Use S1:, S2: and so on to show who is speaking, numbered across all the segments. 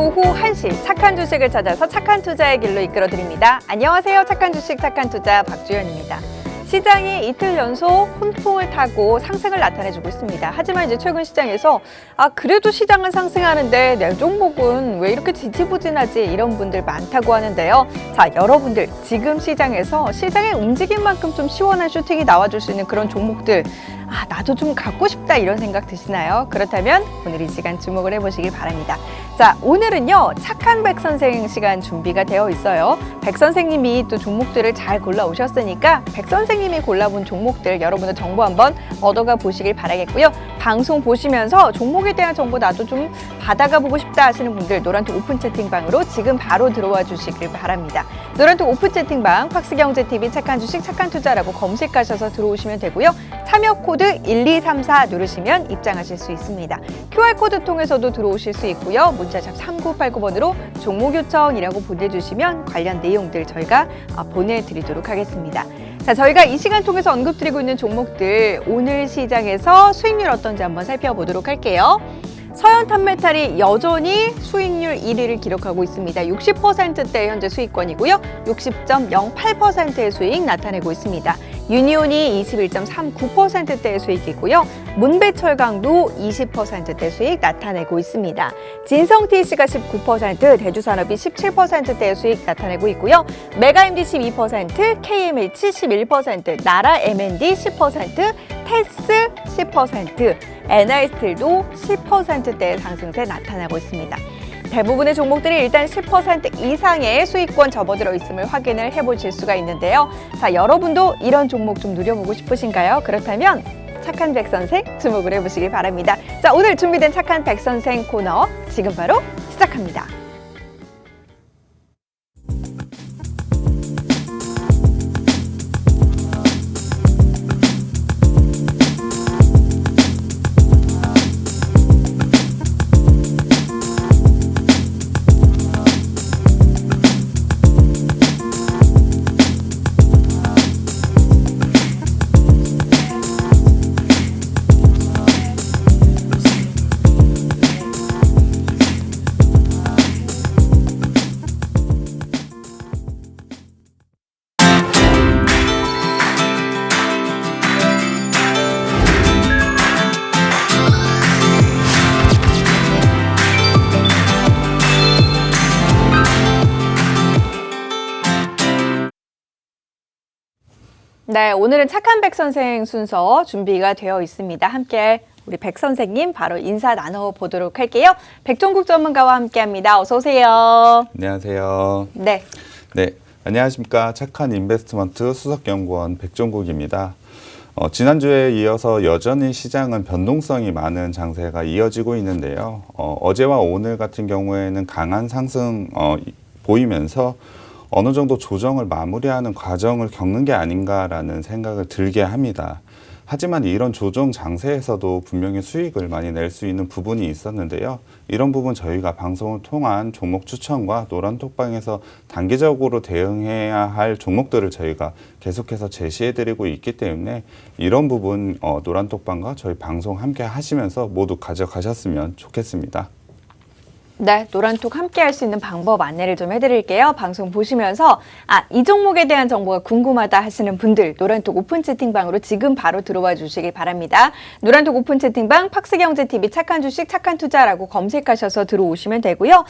S1: 오후 1시 착한 주식을 찾아서 착한 투자의 길로 이끌어드립니다. 안녕하세요. 착한 주식 착한 투자 박주연입니다. 시장이 이틀 연속 훈풍을 타고 상승을 나타내주고 있습니다. 하지만 이제 최근 시장에서 그래도 시장은 상승하는데 내 종목은 왜 이렇게 지지부진하지 이런 분들 많다고 하는데요. 자, 여러분들 지금 시장에서 시장의 움직임만큼 좀 시원한 슈팅이 나와줄 수 있는 그런 종목들 나도 좀 갖고 싶다 이런 생각 드시나요? 그렇다면 오늘 이 시간 주목을 해보시길 바랍니다. 자, 오늘은요 착한 백 선생 시간 준비가 되어 있어요. 백 선생님이 또 종목들을 잘 골라오셨으니까 백 선생님이 골라본 종목들 여러분들 정보 한번 얻어가 보시길 바라겠고요. 방송 보시면서 종목에 대한 정보 나도 좀 받아가 보고 싶다 하시는 분들 노란톡 오픈 채팅방으로 지금 바로 들어와 주시길 바랍니다. 노란톡 오픈 채팅방 팍스경제TV 착한 주식 착한 투자라고 검색하셔서 들어오시면 되고요. 참여 코드 1234 누르시면 입장하실 수 있습니다. QR코드 통해서도 들어오실 수 있고요. 문자샵 3989번으로 종목 요청이라고 보내주시면 관련 내용들 저희가 보내드리도록 하겠습니다. 자, 저희가 이 시간 통해서 언급드리고 있는 종목들 오늘 시장에서 수익률 어떤지 한번 살펴보도록 할게요. 서현탄메탈이 여전히 수익률 1위를 기록하고 있습니다. 60%대 현재 수익권이고요. 60.08%의 수익 나타내고 있습니다. 유니온이 21.39%대의 수익이고요. 문배철강도 20%대 수익 나타내고 있습니다. 진성TC가 19%, 대주산업이 17%대의 수익 나타내고 있고요. 메가MD 12%, KMH 11%, 나라 M&D 10%, 테스 10%, NI스틸도 10%대의 상승세 나타나고 있습니다. 대부분의 종목들이 일단 10% 이상의 수익권 접어들어 있음을 확인을 해보실 수가 있는데요. 자, 여러분도 이런 종목 좀 누려보고 싶으신가요? 그렇다면 착한 백선생 주목을 해보시기 바랍니다. 자, 오늘 준비된 착한 백선생 코너 지금 바로 시작합니다. 네, 오늘은 착한 백 선생 순서 준비가 되어 있습니다. 함께 우리 백 선생님 바로 인사 나눠보도록 할게요. 백종국 전문가와 함께합니다. 어서 오세요.
S2: 안녕하세요.
S1: 네.
S2: 네, 안녕하십니까. 착한 인베스트먼트 수석연구원 백종국입니다. 지난주에 이어서 여전히 시장은 변동성이 많은 장세가 이어지고 있는데요. 어제와 오늘 같은 경우에는 강한 상승 보이면서 어느 정도 조정을 마무리하는 과정을 겪는 게 아닌가라는 생각을 들게 합니다. 하지만 이런 조정 장세에서도 분명히 수익을 많이 낼 수 있는 부분이 있었는데요. 이런 부분 저희가 방송을 통한 종목 추천과 노란톡방에서 단기적으로 대응해야 할 종목들을 저희가 계속해서 제시해드리고 있기 때문에 이런 부분 노란톡방과 저희 방송 함께 하시면서 모두 가져가셨으면 좋겠습니다.
S1: 네, 노란톡 함께 할 수 있는 방법 안내를 좀 해드릴게요. 방송 보시면서 이 종목에 대한 정보가 궁금하다 하시는 분들 노란톡 오픈 채팅방으로 지금 바로 들어와 주시길 바랍니다. 노란톡 오픈 채팅방 팍스경제TV 착한 주식 착한 투자라고 검색하셔서 들어오시면 되고요.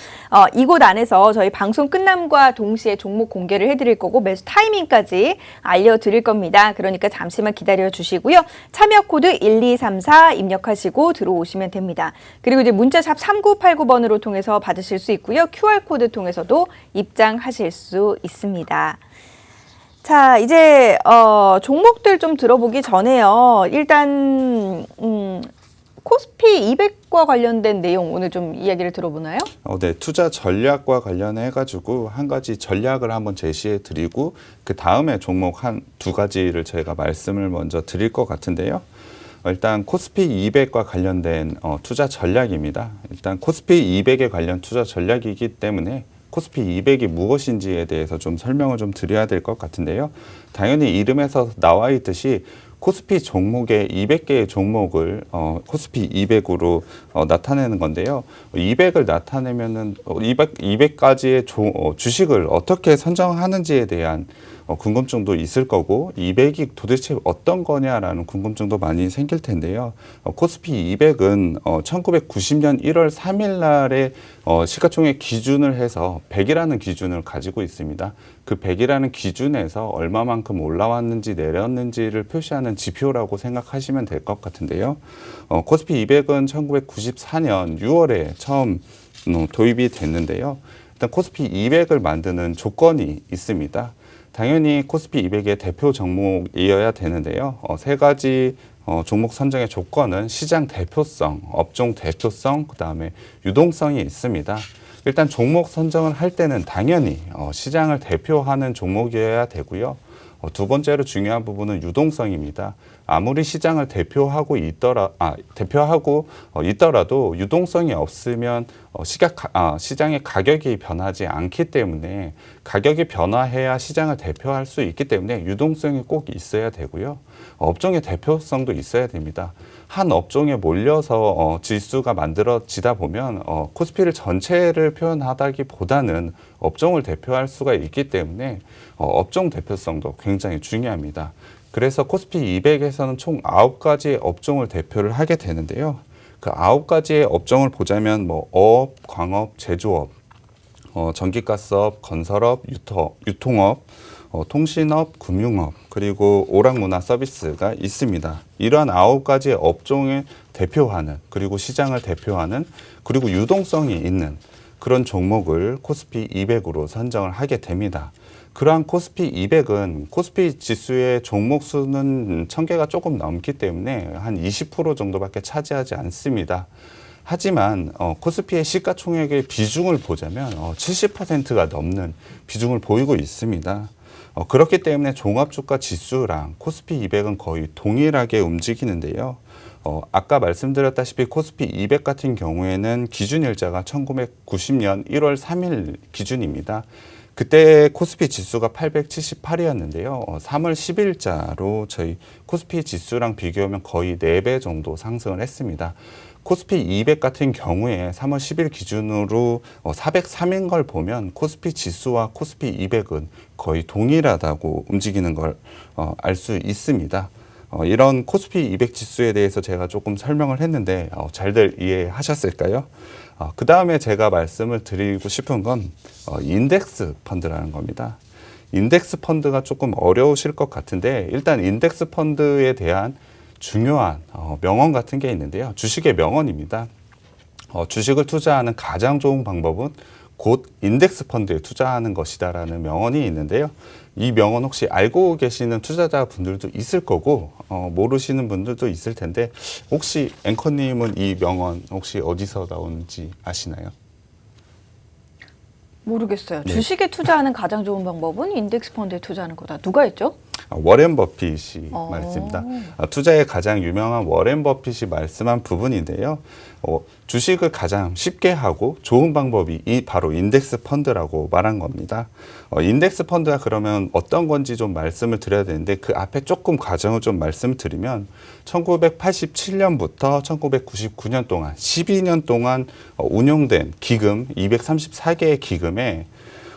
S1: 이곳 안에서 저희 방송 끝남과 동시에 종목 공개를 해드릴 거고 매수 타이밍까지 알려드릴 겁니다. 그러니까 잠시만 기다려 주시고요. 참여 코드 1234 입력하시고 들어오시면 됩니다. 그리고 이제 문자샵 3989번으로 통해서 받으실 수 있고요. QR코드 통해서도 입장하실 수 있습니다. 자, 이제 종목들 좀 들어보기 전에요. 일단 코스피 200과 관련된 내용 오늘 좀 이야기를 들어보나요?
S2: 네, 투자 전략과 관련해가지고 한 가지 전략을 한번 제시해드리고 그 다음에 종목 한 두 가지를 저희가 말씀을 먼저 드릴 것 같은데요. 일단 코스피 200과 관련된 투자 전략입니다. 일단 코스피 200에 관련 투자 전략이기 때문에 코스피 200이 무엇인지에 대해서 좀 설명을 좀 드려야 될 것 같은데요. 당연히 이름에서 나와 있듯이 코스피 종목의 200개의 종목을 코스피 200으로 나타내는 건데요. 200을 나타내면은 200가지의 주식을 어떻게 선정하는지에 대한 궁금증도 있을 거고 200이 도대체 어떤 거냐라는 궁금증도 많이 생길 텐데요. 코스피 200은 1990년 1월 3일 날에 시가총액 기준을 해서 100이라는 기준을 가지고 있습니다. 그 100이라는 기준에서 얼마만큼 올라왔는지 내렸는지를 표시하는 지표라고 생각하시면 될 것 같은데요. 코스피 200은 1994년 6월에 처음 도입이 됐는데요. 일단 코스피 200을 만드는 조건이 있습니다. 당연히 코스피 200의 대표 종목이어야 되는데요. 세 가지 종목 선정의 조건은 시장 대표성, 업종 대표성, 그다음에 유동성이 있습니다. 일단 종목 선정을 할 때는 당연히 시장을 대표하는 종목이어야 되고요. 두 번째로 중요한 부분은 유동성입니다. 아무리 시장을 대표하고 있더라도 유동성이 없으면 시장의 가격이 변하지 않기 때문에 가격이 변화해야 시장을 대표할 수 있기 때문에 유동성이 꼭 있어야 되고요. 업종의 대표성도 있어야 됩니다. 한 업종에 몰려서 지수가 만들어지다 보면 코스피를 전체를 표현하다기보다는 업종을 대표할 수가 있기 때문에 업종 대표성도 굉장히 중요합니다. 그래서 코스피 200에서는 총 9가지의 업종을 대표를 하게 되는데요. 그 9가지의 업종을 보자면 어업, 광업, 제조업, 전기가스업, 건설업, 유통업, 통신업, 금융업, 그리고 오락문화 서비스가 있습니다. 이러한 9가지의 업종을 대표하는, 그리고 시장을 대표하는, 그리고 유동성이 있는 그런 종목을 코스피 200으로 선정을 하게 됩니다. 그러한 코스피 200은 코스피 지수의 종목 수는 1000개가 조금 넘기 때문에 한 20% 정도밖에 차지하지 않습니다. 하지만 코스피의 시가총액의 비중을 보자면 70%가 넘는 비중을 보이고 있습니다. 그렇기 때문에 종합주가 지수랑 코스피 200은 거의 동일하게 움직이는데요. 아까 말씀드렸다시피 코스피 200 같은 경우에는 기준일자가 1990년 1월 3일 기준입니다. 그때 코스피 지수가 878이었는데요. 3월 10일자로 저희 코스피 지수랑 비교하면 거의 4배 정도 상승을 했습니다. 코스피 200 같은 경우에 3월 10일 기준으로 403인 걸 보면 코스피 지수와 코스피 200은 거의 동일하다고 움직이는 걸 알 수 있습니다. 이런 코스피 200 지수에 대해서 제가 조금 설명을 했는데 잘들 이해하셨을까요? 그 다음에 제가 말씀을 드리고 싶은 건 인덱스 펀드라는 겁니다. 인덱스 펀드가 조금 어려우실 것 같은데 일단 인덱스 펀드에 대한 중요한 명언 같은 게 있는데요. 주식의 명언입니다. 주식을 투자하는 가장 좋은 방법은 곧 인덱스 펀드에 투자하는 것이다라는 명언이 있는데요. 이 명언 혹시 알고 계시는 투자자분들도 있을 거고 모르시는 분들도 있을 텐데 혹시 앵커님은 이 명언 혹시 어디서 나오는지 아시나요?
S1: 모르겠어요.
S2: 네.
S1: 주식에 투자하는 가장 좋은 방법은 인덱스 펀드에 투자하는 거다. 누가 했죠?
S2: 워렌 버핏이
S1: 어.
S2: 말했습니다. 투자의 가장 유명한 워렌 버핏이 말씀한 부분인데요. 주식을 가장 쉽게 하고 좋은 방법이 바로 인덱스 펀드라고 말한 겁니다. 인덱스 펀드가 그러면 어떤 건지 좀 말씀을 드려야 되는데 그 앞에 조금 과정을 좀 말씀드리면 1987년부터 1999년 동안 12년 동안 운영된 기금 234개의 기금에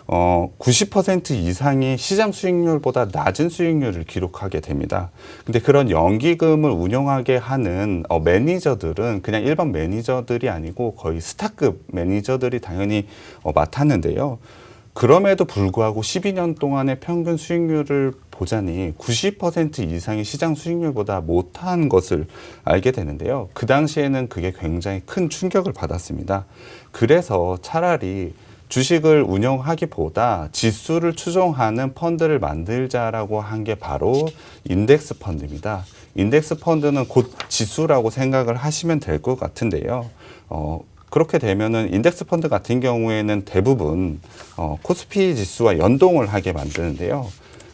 S2: 90% 이상이 시장 수익률보다 낮은 수익률을 기록하게 됩니다. 근데 그런 연기금을 운영하게 하는 매니저들은 그냥 일반 매니저들이 아니고 거의 스타급 매니저들이 당연히 맡았는데요. 그럼에도 불구하고 12년 동안의 평균 수익률을 보자니 90% 이상이 시장 수익률보다 못한 것을 알게 되는데요. 그 당시에는 그게 굉장히 큰 충격을 받았습니다. 그래서 차라리 주식을 운영하기보다 지수를 추종하는 펀드를 만들자라고 한 게 바로 인덱스 펀드입니다. 인덱스 펀드는 곧 지수라고 생각을 하시면 될 것 같은데요. 그렇게 되면은 인덱스 펀드 같은 경우에는 대부분 코스피 지수와 연동을 하게 만드는데요.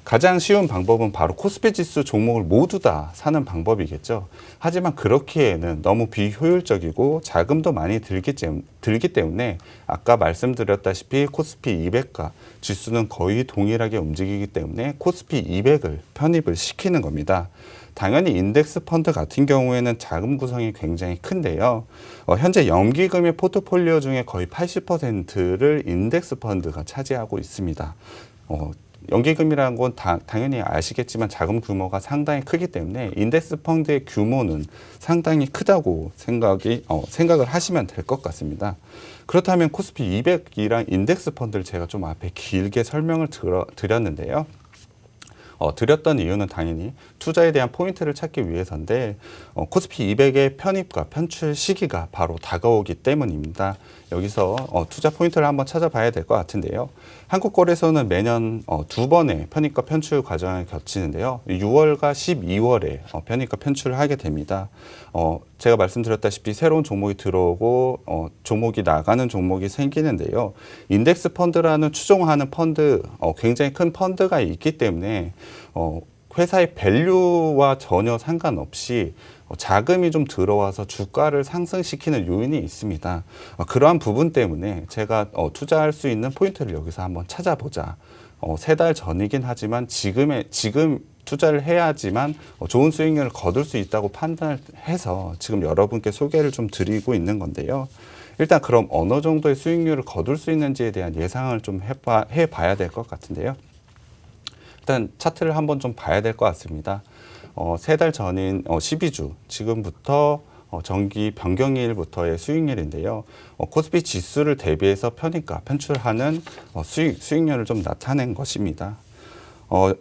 S2: 가장 쉬운 방법은 바로 코스피 지수 종목을 모두 다 사는 방법이겠죠. 하지만 그렇기에는 너무 비효율적이고 자금도 많이 들기 때문에 아까 말씀드렸다시피 코스피 200과 지수는 거의 동일하게 움직이기 때문에 코스피 200을 편입을 시키는 겁니다. 당연히 인덱스 펀드 같은 경우에는 자금 구성이 굉장히 큰데요. 현재 연기금의 포트폴리오 중에 거의 80%를 인덱스 펀드가 차지하고 있습니다. 연기금이라는 건 당연히 아시겠지만 자금 규모가 상당히 크기 때문에 인덱스 펀드의 규모는 상당히 크다고 생각을 하시면 될 것 같습니다. 그렇다면 코스피 200이랑 인덱스 펀드를 제가 좀 앞에 길게 설명을 드렸는데요. 드렸던 이유는 당연히 투자에 대한 포인트를 찾기 위해서인데 코스피 200의 편입과 편출 시기가 바로 다가오기 때문입니다. 여기서 투자 포인트를 한번 찾아봐야 될 것 같은데요. 한국거래소는 매년 두 번의 편입과 편출 과정을 거치는데요. 6월과 12월에 편입과 편출을 하게 됩니다. 제가 말씀드렸다시피 새로운 종목이 들어오고 종목이 나가는 종목이 생기는데요. 인덱스 펀드라는 추종하는 펀드, 굉장히 큰 펀드가 있기 때문에 회사의 밸류와 전혀 상관없이 자금이 좀 들어와서 주가를 상승시키는 요인이 있습니다. 그러한 부분 때문에 제가 투자할 수 있는 포인트를 여기서 한번 찾아보자. 3달 전이긴 하지만 지금 투자를 해야지만 좋은 수익률을 거둘 수 있다고 판단을 해서 지금 여러분께 소개를 좀 드리고 있는 건데요. 일단 그럼 어느 정도의 수익률을 거둘 수 있는지에 대한 예상을 좀 해봐야 될 것 같은데요. 일단 차트를 한번 좀 봐야 될 것 같습니다. 3달 전인 12주, 지금부터 정기 변경일부터의 수익률인데요. 코스피 지수를 대비해서 편입과 편출하는 수익률을 좀 나타낸 것입니다.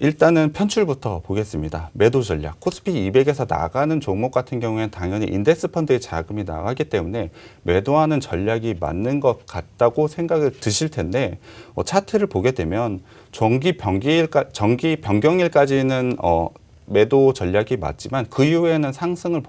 S2: 일단은 편출부터 보겠습니다. 매도 전략. 코스피 200에서 나가는 종목 같은 경우에는 당연히 인덱스 펀드의 자금이 나가기 때문에 매도하는 전략이 맞는 것 같다고 생각을 드실 텐데 차트를 보게 되면 정기 변경일까지는 매도 전략이 맞지만 그 이후에는 상승을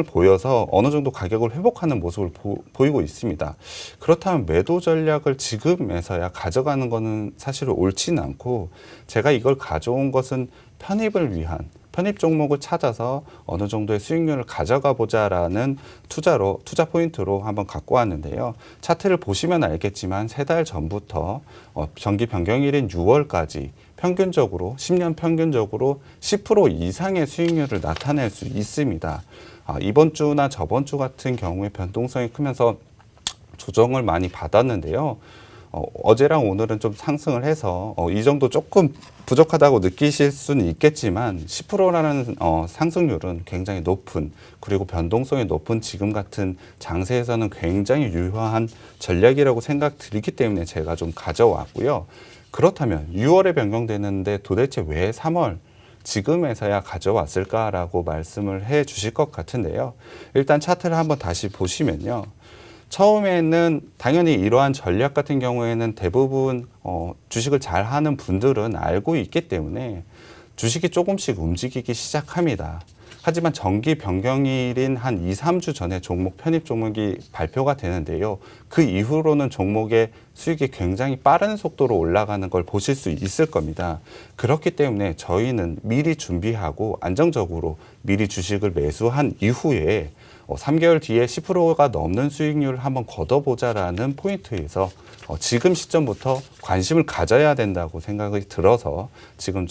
S2: 보여서 어느 정도 가격을 회복하는 모습을 보이고 있습니다. 그렇다면 매도 전략을 지금에서야 가져가는 것은 사실 옳지는 않고 제가 이걸 가져온 것은 편입을 위한 편입 종목을 찾아서 어느 정도의 수익률을 가져가 보자라는 투자 포인트로 한번 갖고 왔는데요. 차트를 보시면 알겠지만 3달 전부터 정기 변경일인 6월까지 평균적으로 10년 평균적으로 10% 이상의 수익률을 나타낼 수 있습니다. 이번 주나 저번 주 같은 경우에 변동성이 크면서 조정을 많이 받았는데요. 어제랑 오늘은 좀 상승을 해서 이 정도 조금 부족하다고 느끼실 수는 있겠지만 10%라는 상승률은 굉장히 높은 그리고 변동성이 높은 지금 같은 장세에서는 굉장히 유효한 전략이라고 생각들기 때문에 제가 좀 가져왔고요. 그렇다면 6월에 변경되는데 도대체 왜 3월 지금에서야 가져왔을까라고 말씀을 해 주실 것 같은데요. 일단 차트를 한번 다시 보시면요. 처음에는 당연히 이러한 전략 같은 경우에는 대부분 주식을 잘 하는 분들은 알고 있기 때문에 주식이 조금씩 움직이기 시작합니다. 하지만 정기 변경일인 한 2, 3주 전에 종목 편입 종목이 발표가 되는데요. 그 이후로는 종목의 수익이 굉장히 빠른 속도로 올라가는 걸 보실 수 있을 겁니다. 그렇기 때문에 저희는 미리 준비하고 안정적으로 미리 주식을 매수한 이후에 3개월 뒤에 10%가 넘는 수익률을 한번 걷어보자라는 포인트에서 지금 시점부터 관심을 가져야 된다고 생각이 들어서 지금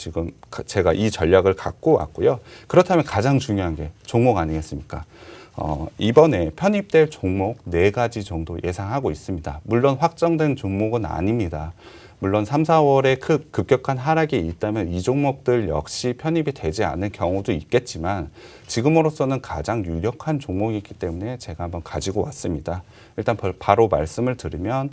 S2: 제가 이 전략을 갖고 왔고요. 그렇다면 가장 중요한 게 종목 아니겠습니까? 이번에 편입될 종목 4가지 정도 예상하고 있습니다. 물론 확정된 종목은 아닙니다. 물론 3, 4월에 급격한 하락이 있다면 이 종목들 역시 편입이 되지 않을 경우도 있겠지만 지금으로서는 가장 유력한 종목이기 때문에 제가 한번 가지고 왔습니다. 일단 바로 말씀을 드리면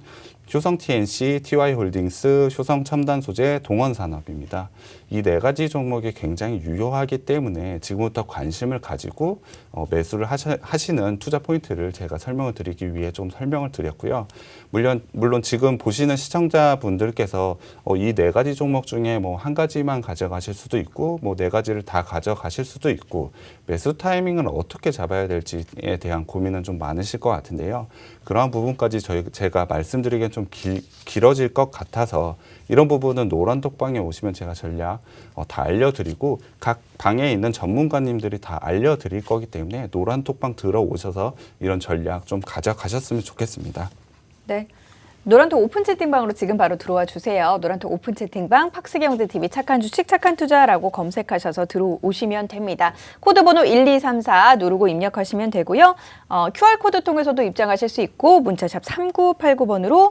S2: 효성 TNC, TY홀딩스, 효성 첨단소재, 동원산업입니다. 이 4가지 종목이 굉장히 유효하기 때문에 지금부터 관심을 가지고 매수를 하시는 투자 포인트를 제가 설명을 드리기 위해 좀 설명을 드렸고요. 물론 지금 보시는 시청자분들께서 이 4가지 종목 중에 뭐 한 가지만 가져가실 수도 있고 뭐 4가지를 다 가져가실 수도 있고 매수 타이밍을 어떻게 잡아야 될지에 대한 고민은 좀 많으실 것 같은데요. 그러한 부분까지 제가 말씀드리기엔 좀 길어질 것 같아서 이런 부분은 노란톡방에 오시면 제가 전략 다 알려드리고 각 방에 있는 전문가님들이 다 알려드릴 거기 때문에 노란톡방 들어오셔서 이런 전략 좀 가져가셨으면 좋겠습니다.
S1: 네. 노란톡 오픈 채팅방으로 지금 바로 들어와 주세요. 노란톡 오픈 채팅방 팍스경제TV 착한 주식 착한 투자라고 검색하셔서 들어오시면 됩니다. 코드 번호 1234 누르고 입력하시면 되고요. QR코드 통해서도 입장하실 수 있고 문자샵 3989번으로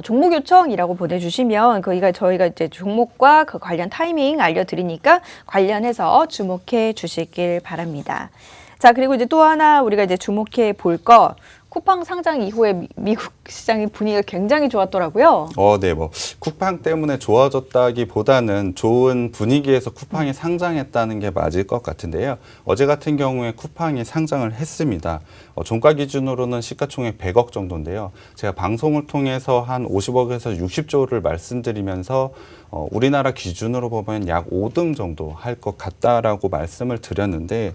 S1: 종목 요청이라고 보내주시면 저희가 이제 종목과 그 관련 타이밍 알려드리니까 관련해서 주목해 주시길 바랍니다. 자, 그리고 이제 또 하나 우리가 이제 주목해 볼 거 쿠팡 상장 이후에 미국 시장의 분위기가 굉장히 좋았더라고요.
S2: 네, 쿠팡 때문에 좋아졌다기보다는 좋은 분위기에서 쿠팡이 상장했다는 게 맞을 것 같은데요. 어제 같은 경우에 쿠팡이 상장을 했습니다. 종가 기준으로는 시가총액 100억 정도인데요. 제가 방송을 통해서 한 50억에서 60조를 말씀드리면서 우리나라 기준으로 보면 약 5등 정도 할 것 같다라고 말씀을 드렸는데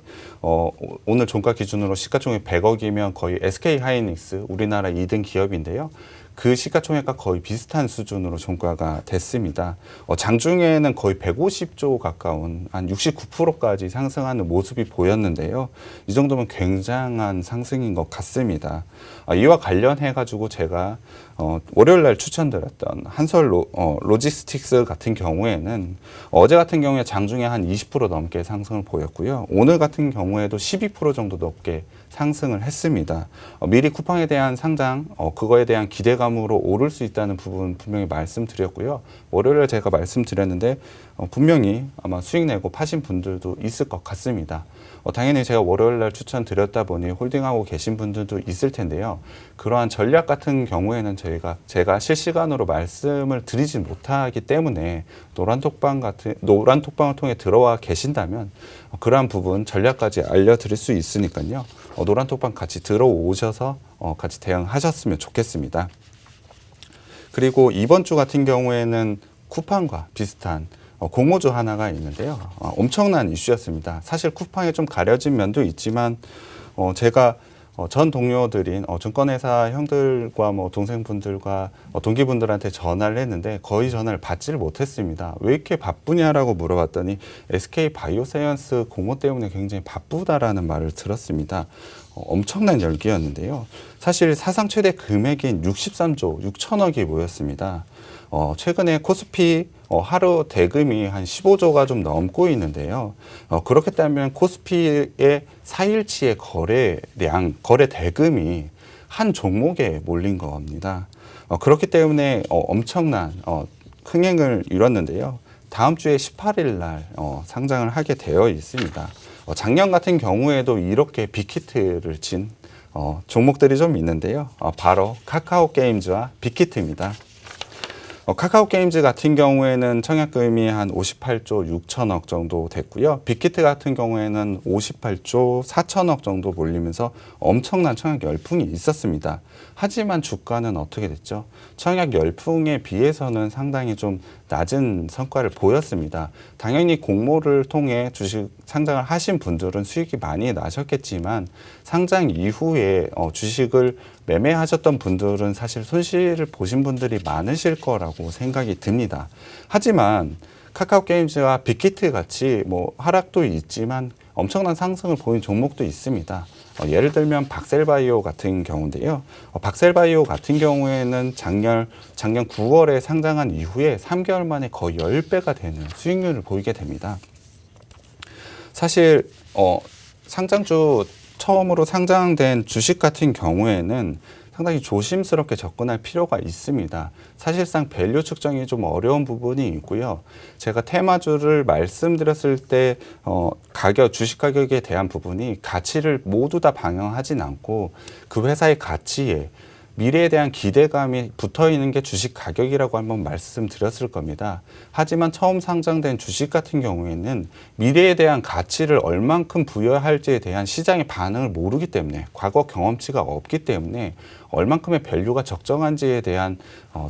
S2: 오늘 종가 기준으로 시가총액 100억이면 거의 SK 하이닉스 우리나라 2등 기업인데요. 그 시가총액과 거의 비슷한 수준으로 종가가 됐습니다. 장중에는 거의 150조 가까운 한 69%까지 상승하는 모습이 보였는데요. 이 정도면 굉장한 상승인 것 같습니다. 이와 관련해가지고 제가 월요일 날 추천드렸던 한솔 로지스틱스 같은 경우에는 어제 같은 경우에 장중에 한 20% 넘게 상승을 보였고요. 오늘 같은 경우에도 12% 정도 넘게 상승을 했습니다. 미리 쿠팡에 대한 상장, 그거에 대한 기대감으로 오를 수 있다는 부분 분명히 말씀드렸고요. 월요일에 제가 말씀드렸는데 분명히 아마 수익 내고 파신 분들도 있을 것 같습니다. 당연히 제가 월요일 날 추천드렸다 보니 홀딩하고 계신 분들도 있을 텐데요. 그러한 전략 같은 경우에는 제가 실시간으로 말씀을 드리지 못하기 때문에 노란톡방을 통해 들어와 계신다면 그러한 부분 전략까지 알려드릴 수 있으니까요. 노란톡방 같이 들어오셔서 같이 대응하셨으면 좋겠습니다. 그리고 이번 주 같은 경우에는 쿠팡과 비슷한 공모주 하나가 있는데요. 엄청난 이슈였습니다. 사실 쿠팡에 좀 가려진 면도 있지만 제가 전 동료들인 증권회사 형들과 동생분들과 동기분들한테 전화를 했는데 거의 전화를 받지를 못했습니다. 왜 이렇게 바쁘냐라고 물어봤더니 SK 바이오사이언스 공모 때문에 굉장히 바쁘다라는 말을 들었습니다. 엄청난 열기였는데요. 사실 사상 최대 금액인 63조 6천억이 모였습니다. 최근에 코스피 하루 대금이 한 15조가 좀 넘고 있는데요. 그렇게 따면 코스피의 4일치의 거래 대금이 한 종목에 몰린 겁니다. 그렇기 때문에 엄청난 흥행을 이뤘는데요. 다음 주에 18일 날 상장을 하게 되어 있습니다. 작년 같은 경우에도 이렇게 빅히트를 친 종목들이 좀 있는데요. 바로 카카오게임즈와 빅히트입니다. 카카오게임즈 같은 경우에는 청약금이 한 58조 6천억 정도 됐고요. 빅히트 같은 경우에는 58조 4천억 정도 몰리면서 엄청난 청약 열풍이 있었습니다. 하지만 주가는 어떻게 됐죠? 청약 열풍에 비해서는 상당히 좀 낮은 성과를 보였습니다. 당연히 공모를 통해 주식 상장을 하신 분들은 수익이 많이 나셨겠지만 상장 이후에 주식을 매매하셨던 분들은 사실 손실을 보신 분들이 많으실 거라고 생각이 듭니다. 하지만 카카오게임즈와 빅히트 같이 하락도 있지만 엄청난 상승을 보인 종목도 있습니다. 예를 들면 박셀바이오 같은 경우인데요. 박셀바이오 같은 경우에는 작년 9월에 상장한 이후에 3개월 만에 거의 10배가 되는 수익률을 보이게 됩니다. 사실 상장주 처음으로 상장된 주식 같은 경우에는 상당히 조심스럽게 접근할 필요가 있습니다. 사실상 밸류 측정이 좀 어려운 부분이 있고요. 제가 테마주를 말씀드렸을 때 주식 가격에 대한 부분이 가치를 모두 다 반영하진 않고 그 회사의 가치에 미래에 대한 기대감이 붙어 있는 게 주식 가격이라고 한번 말씀드렸을 겁니다. 하지만 처음 상장된 주식 같은 경우에는 미래에 대한 가치를 얼만큼 부여할지에 대한 시장의 반응을 모르기 때문에 과거 경험치가 없기 때문에 얼만큼의 밸류가 적정한지에 대한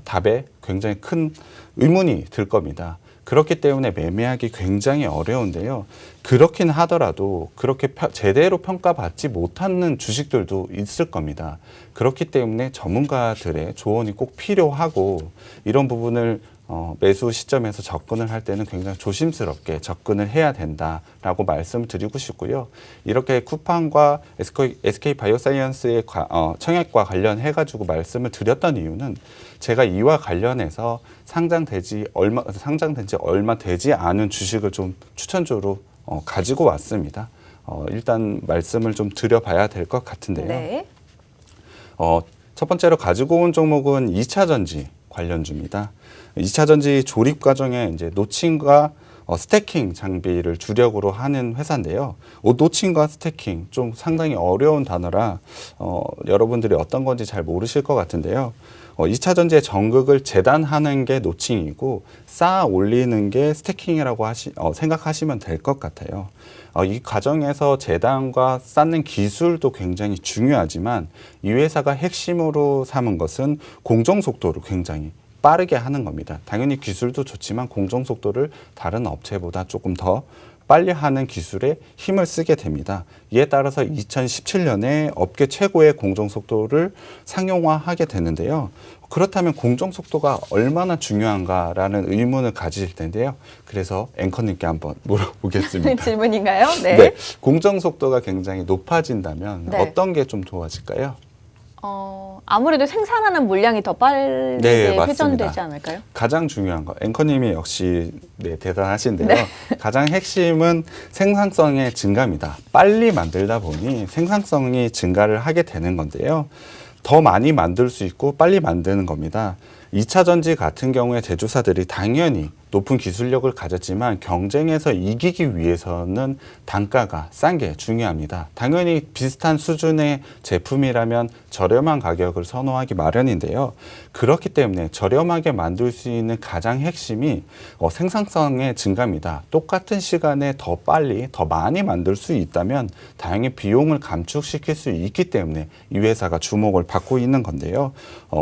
S2: 답에 굉장히 큰 의문이 들 겁니다. 그렇기 때문에 매매하기 굉장히 어려운데요. 그렇긴 하더라도 그렇게 제대로 평가받지 못하는 주식들도 있을 겁니다. 그렇기 때문에 전문가들의 조언이 꼭 필요하고 이런 부분을 매수 시점에서 접근을 할 때는 굉장히 조심스럽게 접근을 해야 된다라고 말씀드리고 싶고요. 이렇게 쿠팡과 SK 바이오사이언스의 청약과 관련해가지고 말씀을 드렸던 이유는 제가 이와 관련해서 상장된 지 얼마 되지 않은 주식을 좀 추천주로 가지고 왔습니다. 일단 말씀을 좀 드려봐야 될 것 같은데요.
S1: 네.
S2: 첫 번째로 가지고 온 종목은 2차 전지 관련주입니다. 2차 전지 조립 과정에 이제 노칭과 스태킹 장비를 주력으로 하는 회사인데요. 노칭과 스태킹 좀 상당히 어려운 단어라 여러분들이 어떤 건지 잘 모르실 것 같은데요. 2차 전지의 전극을 재단하는 게 노칭이고 쌓아 올리는 게 스태킹이라고 생각하시면 될 것 같아요. 이 과정에서 재단과 쌓는 기술도 굉장히 중요하지만 이 회사가 핵심으로 삼은 것은 공정 속도를 굉장히 빠르게 하는 겁니다. 당연히 기술도 좋지만 공정 속도를 다른 업체보다 조금 더 빨리 하는 기술에 힘을 쓰게 됩니다. 이에 따라서 2017년에 업계 최고의 공정 속도를 상용화하게 되는데요. 그렇다면 공정 속도가 얼마나 중요한가라는 의문을 가지실 텐데요. 그래서 앵커님께 한번 물어보겠습니다.
S1: 질문인가요? 네.
S2: 네, 공정 속도가 굉장히 높아진다면
S1: 네.
S2: 어떤 게 좀 좋아질까요?
S1: 아무래도 생산하는 물량이 더 빠르게
S2: 네, 맞습니다.
S1: 회전되지 않을까요?
S2: 가장 중요한 거, 앵커님이 역시 대단하신데요. 가장 핵심은 생산성의 증가입니다. 빨리 만들다 보니 생산성이 증가를 하게 되는 건데요. 더 많이 만들 수 있고 빨리 만드는 겁니다. 2차 전지 같은 경우에 제조사들이 당연히 높은 기술력을 가졌지만 경쟁에서 이기기 위해서는 단가가 싼 게 중요합니다. 당연히 비슷한 수준의 제품이라면 저렴한 가격을 선호하기 마련인데요. 그렇기 때문에 저렴하게 만들 수 있는 가장 핵심이 생산성의 증가입니다. 똑같은 시간에 더 빨리, 더 많이 만들 수 있다면 다행히 비용을 감축시킬 수 있기 때문에 이 회사가 주목을 받고 있는 건데요.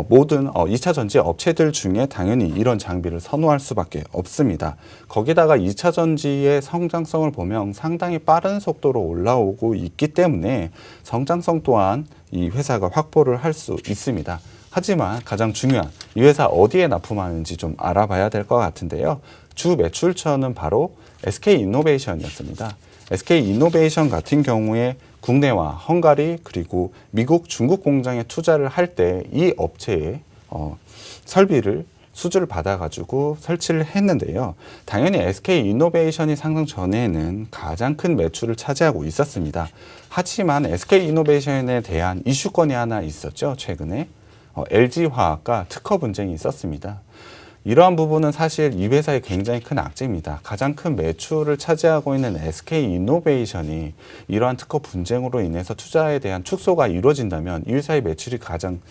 S2: 모든 2차 전지 업체들 중에 당연히 이런 장비를 선호할 수밖에 없습니다. 거기다가 2차 전지의 성장성을 보면 상당히 빠른 속도로 올라오고 있기 때문에 성장성 또한 이 회사가 확보를 할 수 있습니다. 하지만 가장 중요한 이 회사 어디에 납품하는지 좀 알아봐야 될 것 같은데요. 주 매출처는 바로 SK이노베이션이었습니다. SK이노베이션 같은 경우에 국내와 헝가리 그리고 미국, 중국 공장에 투자를 할 때 이 업체의 설비를 수주를 받아가지고 설치를 했는데요. 당연히 SK이노베이션이 상장 전에는 가장 큰 매출을 차지하고 있었습니다. 하지만 SK이노베이션에 대한 이슈건이 하나 있었죠. 최근에 LG화학과 특허 분쟁이 있었습니다. 이러한 부분은 사실 이 회사의 굉장히 큰 악재입니다. 가장 큰 매출을 차지하고 있는 SK이노베이션이 이러한 특허 분쟁으로 인해서 투자에 대한 축소가 이루어진다면 이 회사의 매출이 가장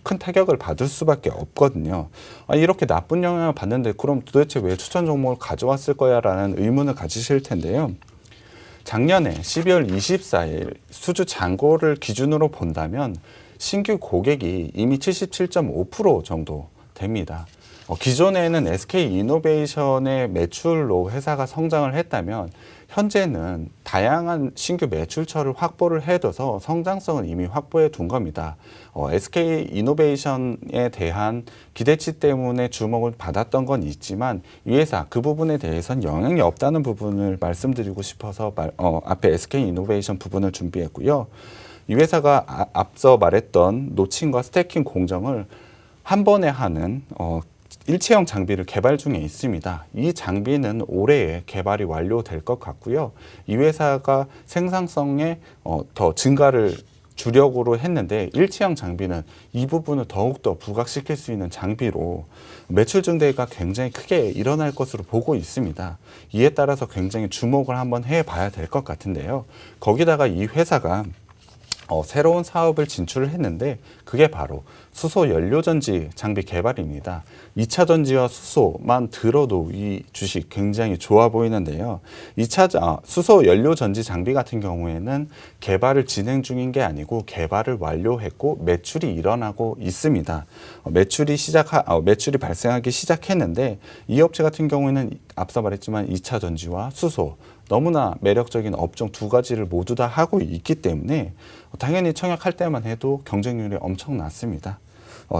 S2: 큰 타격을 받을 수밖에 없거든요. 이렇게 나쁜 영향을 받는데 그럼 도대체 왜 추천 종목을 가져왔을 거야 라는 의문을 가지실 텐데요. 작년에 12월 24일 수주 잔고를 기준으로 본다면 신규 고객이 이미 77.5% 정도 됩니다. 기존에는 SK이노베이션의 매출로 회사가 성장을 했다면 현재는 다양한 신규 매출처를 확보를 해둬서 성장성은 이미 확보해 둔 겁니다. SK이노베이션에 대한 기대치 때문에 주목을 받았던 건 있지만 이 회사 그 부분에 대해서는 영향이 없다는 부분을 말씀드리고 싶어서 앞에 SK이노베이션 부분을 준비했고요. 이 회사가 앞서 말했던 노칭과 스태킹 공정을 한 번에 하는 일체형 장비를 개발 중에 있습니다. 이 장비는 올해에 개발이 완료될 것 같고요. 이 회사가 생산성에 더 증가를 주력으로 했는데 일체형 장비는 이 부분을 더욱더 부각시킬 수 있는 장비로 매출 증대가 굉장히 크게 일어날 것으로 보고 있습니다. 이에 따라서 굉장히 주목을 한번 해봐야 될 것 같은데요. 거기다가 이 회사가 새로운 사업을 진출을 했는데 그게 바로 수소 연료전지 장비 개발입니다. 2차 전지와 수소만 들어도 이 주식 굉장히 좋아 보이는데요. 수소 연료전지 장비 같은 경우에는 개발을 진행 중인 게 아니고 개발을 완료했고 매출이 일어나고 있습니다. 매출이 발생하기 시작했는데 이 업체 같은 경우에는 앞서 말했지만 2차 전지와 수소 너무나 매력적인 업종 두 가지를 모두 다 하고 있기 때문에 당연히 청약할 때만 해도 경쟁률이 엄청 낮습니다.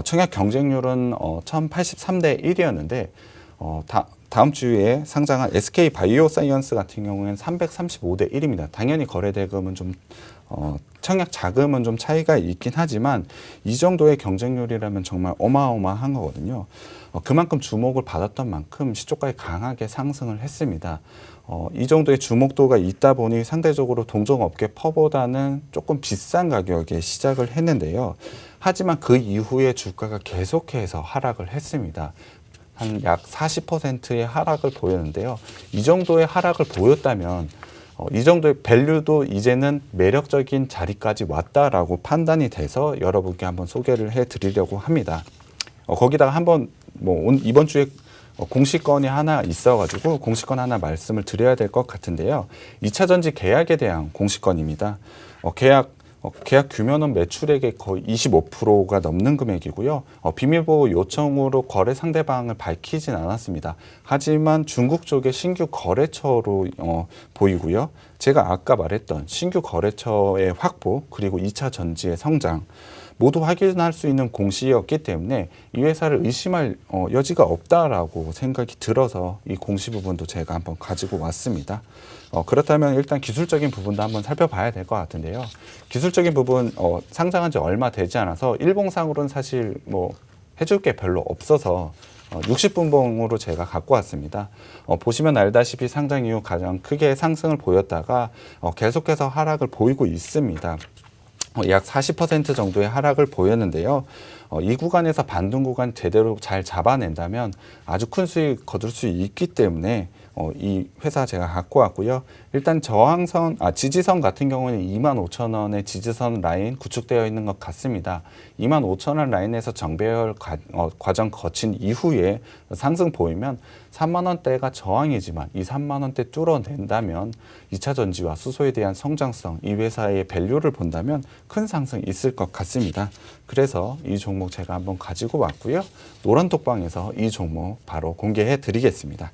S2: 청약 경쟁률은 1083대 1이었는데 다음 주에 상장한 SK 바이오사이언스 같은 경우에는 335대 1입니다. 당연히 거래 대금은 좀 청약 자금은 좀 차이가 있긴 하지만 이 정도의 경쟁률이라면 정말 어마어마한 거거든요. 그만큼 주목을 받았던 만큼 시초가에 강하게 상승을 했습니다. 이 정도의 주목도가 있다 보니 상대적으로 동종업계 퍼보다는 조금 비싼 가격에 시작을 했는데요. 하지만 그 이후에 주가가 계속해서 하락을 했습니다. 한 약 40%의 하락을 보였는데요. 이 정도의 하락을 보였다면 이 정도의 밸류도 이제는 매력적인 자리까지 왔다라고 판단이 돼서 여러분께 한번 소개를 해드리려고 합니다. 거기다가 한번 이번 주에 공시건이 하나 있어가지고 공시건 하나 말씀을 드려야 될 것 같은데요. 2차 전지 계약에 대한 공시건입니다. 계약 규모는 매출액의 거의 25%가 넘는 금액이고요. 비밀보호 요청으로 거래 상대방을 밝히진 않았습니다. 하지만 중국 쪽의 신규 거래처로 보이고요. 제가 아까 말했던 신규 거래처의 확보 그리고 2차 전지의 성장 모두 확인할 수 있는 공시였기 때문에 이 회사를 의심할 여지가 없다라고 생각이 들어서 이 공시 부분도 제가 한번 가지고 왔습니다. 그렇다면 일단 기술적인 부분도 한번 살펴봐야 될 것 같은데요. 기술적인 부분 상장한 지 얼마 되지 않아서 일봉상으로는 사실 해줄 게 별로 없어서 60분봉으로 제가 갖고 왔습니다. 보시면 알다시피 상장 이후 가장 크게 상승을 보였다가 계속해서 하락을 보이고 있습니다. 약 40% 정도의 하락을 보였는데요. 이 구간에서 반등 구간 제대로 잘 잡아낸다면 아주 큰 수익 거둘 수 있기 때문에 이 회사 제가 갖고 왔고요. 일단 지지선 같은 경우는 25,000원의 지지선 라인 구축되어 있는 것 같습니다. 25,000원 라인에서 정배열 과정 거친 이후에 상승 보이면 3만원대가 저항이지만 이 3만원대 뚫어낸다면 2차 전지와 수소에 대한 성장성, 이 회사의 밸류를 본다면 큰 상승 있을 것 같습니다. 그래서 이 종목 제가 한번 가지고 왔고요. 노란톡방에서 이 종목 바로 공개해 드리겠습니다.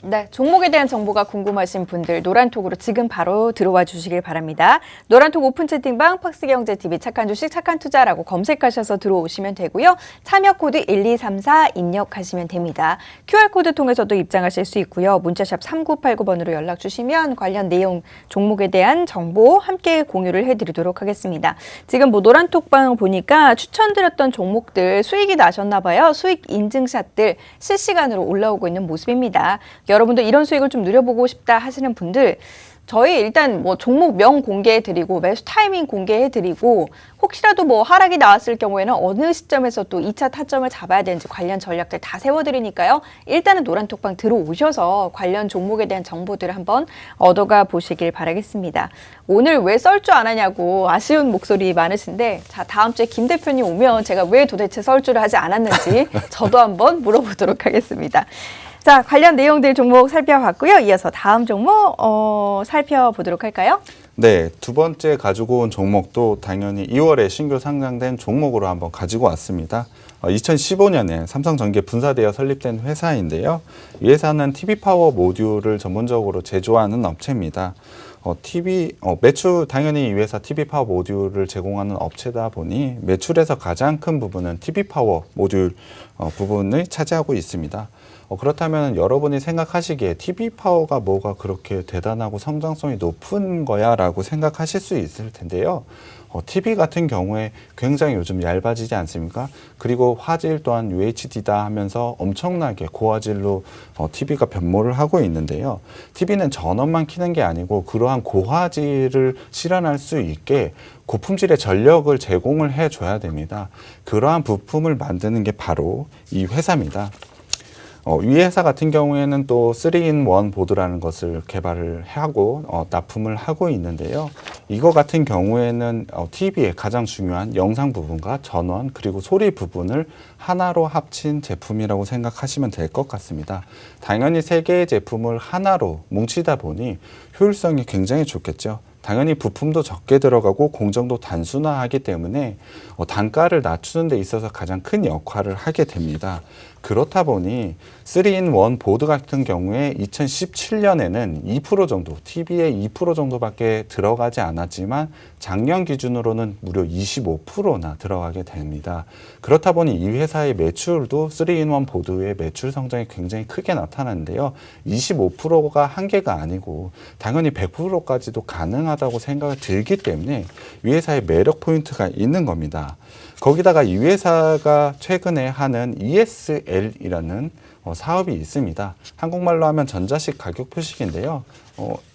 S1: 네, 종목에 대한 정보가 궁금하신 분들 노란톡으로 지금 바로 들어와 주시길 바랍니다. 노란톡 오픈 채팅방 팍스경제TV 착한 주식 착한 투자라고 검색하셔서 들어오시면 되고요. 참여 코드 1234 입력하시면 됩니다. QR코드 통해서도 입장하실 수 있고요. 문자샵 3989번으로 연락 주시면 관련 내용 종목에 대한 정보 함께 공유를 해드리도록 하겠습니다. 지금 노란톡방 보니까 추천드렸던 종목들 수익이 나셨나 봐요. 수익 인증샷들 실시간으로 올라오고 있는 모습입니다. 여러분도 이런 수익을 좀 누려보고 싶다 하시는 분들 저희 일단 종목명 공개해드리고 매수 타이밍 공개해드리고 혹시라도 하락이 나왔을 경우에는 어느 시점에서 또 2차 타점을 잡아야 되는지 관련 전략들 다 세워드리니까요. 일단은 노란톡방 들어오셔서 관련 종목에 대한 정보들을 한번 얻어가 보시길 바라겠습니다. 오늘 왜 썰 줄 안 하냐고 아쉬운 목소리 많으신데 자 다음 주에 김 대표님 오면 제가 왜 도대체 썰 줄을 하지 않았는지 저도 한번 물어보도록 하겠습니다. 자, 관련 내용들 종목 살펴봤고요. 이어서 다음 종목 살펴보도록 할까요?
S2: 네, 두 번째 가지고 온 종목도 당연히 2월에 신규 상장된 종목으로 한번 가지고 왔습니다. 2015년에 삼성전기에 분사되어 설립된 회사인데요. 이 회사는 TV 파워 모듈을 전문적으로 제조하는 업체입니다. 매출 당연히 이 회사 TV 파워 모듈을 제공하는 업체다 보니 매출에서 가장 큰 부분은 TV 파워 모듈 부분을 차지하고 있습니다. 그렇다면 여러분이 생각하시기에 TV 파워가 뭐가 그렇게 대단하고 성장성이 높은 거야 라고 생각하실 수 있을 텐데요. TV 같은 경우에 굉장히 요즘 얇아지지 않습니까? 그리고 화질 또한 UHD다 하면서 엄청나게 고화질로 TV가 변모를 하고 있는데요. TV는 전원만 켜는 게 아니고 그러한 고화질을 실현할 수 있게 고품질의 전력을 제공을 해줘야 됩니다. 그러한 부품을 만드는 게 바로 이 회사입니다. 이 회사 같은 경우에는 또 3-in-1 보드라는 것을 개발을 하고 납품을 하고 있는데요. 이거 같은 경우에는 TV의 가장 중요한 영상 부분과 전원 그리고 소리 부분을 하나로 합친 제품이라고 생각하시면 될 것 같습니다. 당연히 세 개의 제품을 하나로 뭉치다 보니 효율성이 굉장히 좋겠죠. 당연히 부품도 적게 들어가고 공정도 단순화하기 때문에 단가를 낮추는 데 있어서 가장 큰 역할을 하게 됩니다. 그렇다 보니 3-in-1 보드 같은 경우에 2017년에는 2% 정도, TV의 2% 정도밖에 들어가지 않았지만 작년 기준으로는 무려 25%나 들어가게 됩니다. 그렇다 보니 이 회사의 매출도 3-in-1 보드의 매출 성장이 굉장히 크게 나타나는데요. 25%가 한계가 아니고 당연히 100%까지도 가능하다고 생각이 들기 때문에 이 회사의 매력 포인트가 있는 겁니다. 거기다가 이 회사가 최근에 하는 ESL이라는 사업이 있습니다. 한국말로 하면 전자식 가격 표식인데요.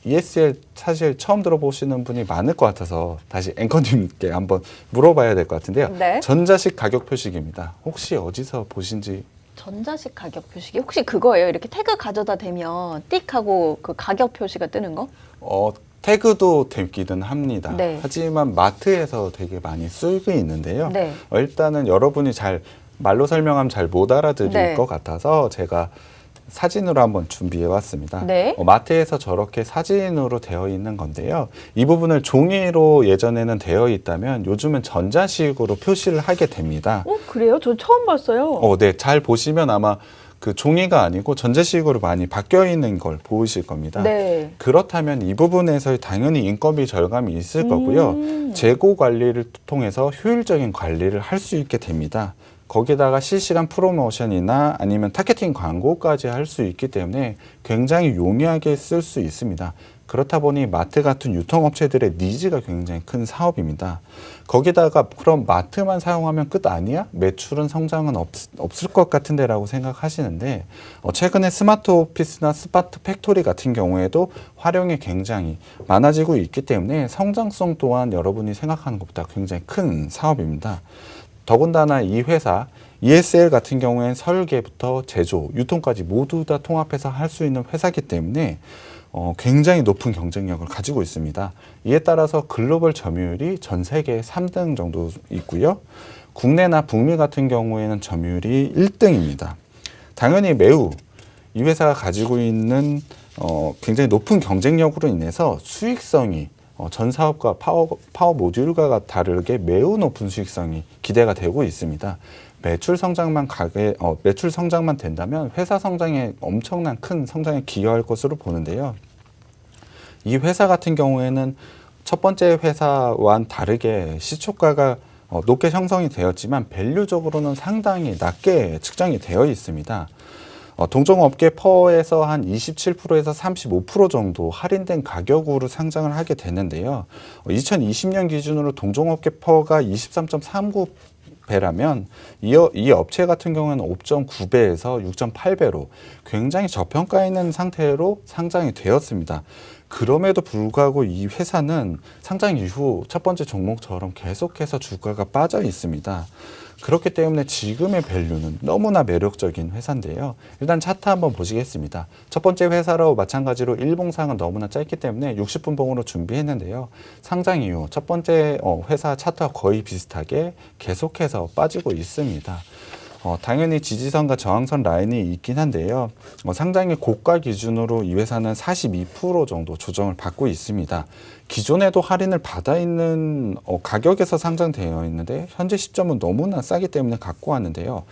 S2: ESL 사실 처음 들어보시는 분이 많을 것 같아서 다시 앵커님께 한번 물어봐야 될 것 같은데요.
S1: 네.
S2: 전자식 가격 표식입니다. 혹시 어디서 보신지?
S1: 전자식 가격 표식이 혹시 그거예요? 이렇게 태그 가져다 대면 띡 하고 그 가격 표시가 뜨는 거?
S2: 태그도 되기는 합니다.
S1: 네.
S2: 하지만 마트에서 되게 많이 쓰고 있는데요.
S1: 네.
S2: 일단은 여러분이 말로 설명하면 잘 못 알아들을
S1: 네.
S2: 것 같아서 제가 사진으로 한번 준비해 왔습니다.
S1: 네.
S2: 마트에서 저렇게 사진으로 되어 있는 건데요. 이 부분을 종이로 예전에는 되어 있다면 요즘은 전자식으로 표시를 하게 됩니다.
S1: 그래요? 저 처음 봤어요.
S2: 네, 잘 보시면 아마 그 종이가 아니고 전자식으로 많이 바뀌어 있는 걸 보이실 겁니다.
S1: 네.
S2: 그렇다면 이 부분에서 당연히 인건비 절감이 있을 거고요. 재고 관리를 통해서 효율적인 관리를 할 수 있게 됩니다. 거기다가 실시간 프로모션이나 아니면 타겟팅 광고까지 할 수 있기 때문에 굉장히 용이하게 쓸 수 있습니다. 그렇다 보니 마트 같은 유통업체들의 니즈가 굉장히 큰 사업입니다. 거기다가 그럼 마트만 사용하면 끝 아니야? 매출은 성장은 없을 것 같은데 라고 생각하시는데 최근에 스마트 오피스나 스마트 팩토리 같은 경우에도 활용이 굉장히 많아지고 있기 때문에 성장성 또한 여러분이 생각하는 것보다 굉장히 큰 사업입니다. 더군다나 이 회사 ESL 같은 경우에는 설계부터 제조, 유통까지 모두 다 통합해서 할 수 있는 회사이기 때문에 굉장히 높은 경쟁력을 가지고 있습니다. 이에 따라서 글로벌 점유율이 전 세계 3등 정도 있고요. 국내나 북미 같은 경우에는 점유율이 1등입니다. 당연히 이 회사가 가지고 있는 굉장히 높은 경쟁력으로 인해서 수익성이 전 사업과 파워 모듈과 다르게 매우 높은 수익성이 기대가 되고 있습니다. 매출 성장만 된다면 회사 성장에 엄청난 큰 성장에 기여할 것으로 보는데요. 이 회사 같은 경우에는 첫 번째 회사와는 다르게 시초가가 높게 형성이 되었지만 밸류적으로는 상당히 낮게 측정이 되어 있습니다. 동종업계 퍼에서 한 27%에서 35% 정도 할인된 가격으로 상장을 하게 되는데요. 2020년 기준으로 동종업계 퍼가 23.39배라면 이 업체 같은 경우는 5.9배에서 6.8배로 굉장히 저평가 있는 상태로 상장이 되었습니다. 그럼에도 불구하고 이 회사는 상장 이후 첫 번째 종목처럼 계속해서 주가가 빠져 있습니다. 그렇기 때문에 지금의 밸류는 너무나 매력적인 회사인데요. 일단 차트 한번 보시겠습니다. 첫 번째 회사로 마찬가지로 일봉상은 너무나 짧기 때문에 60분 봉으로 준비했는데요. 상장 이후 첫 번째 회사 차트와 거의 비슷하게 계속해서 빠지고 있습니다. 당연히 지지선과 저항선 라인이 있긴 한데요. 상당히 고가 기준으로 이 회사는 42% 정도 조정을 받고 있습니다. 기존에도 할인을 받아 있는 가격에서 상장되어 있는데 현재 시점은 너무나 싸기 때문에 갖고 왔는데요.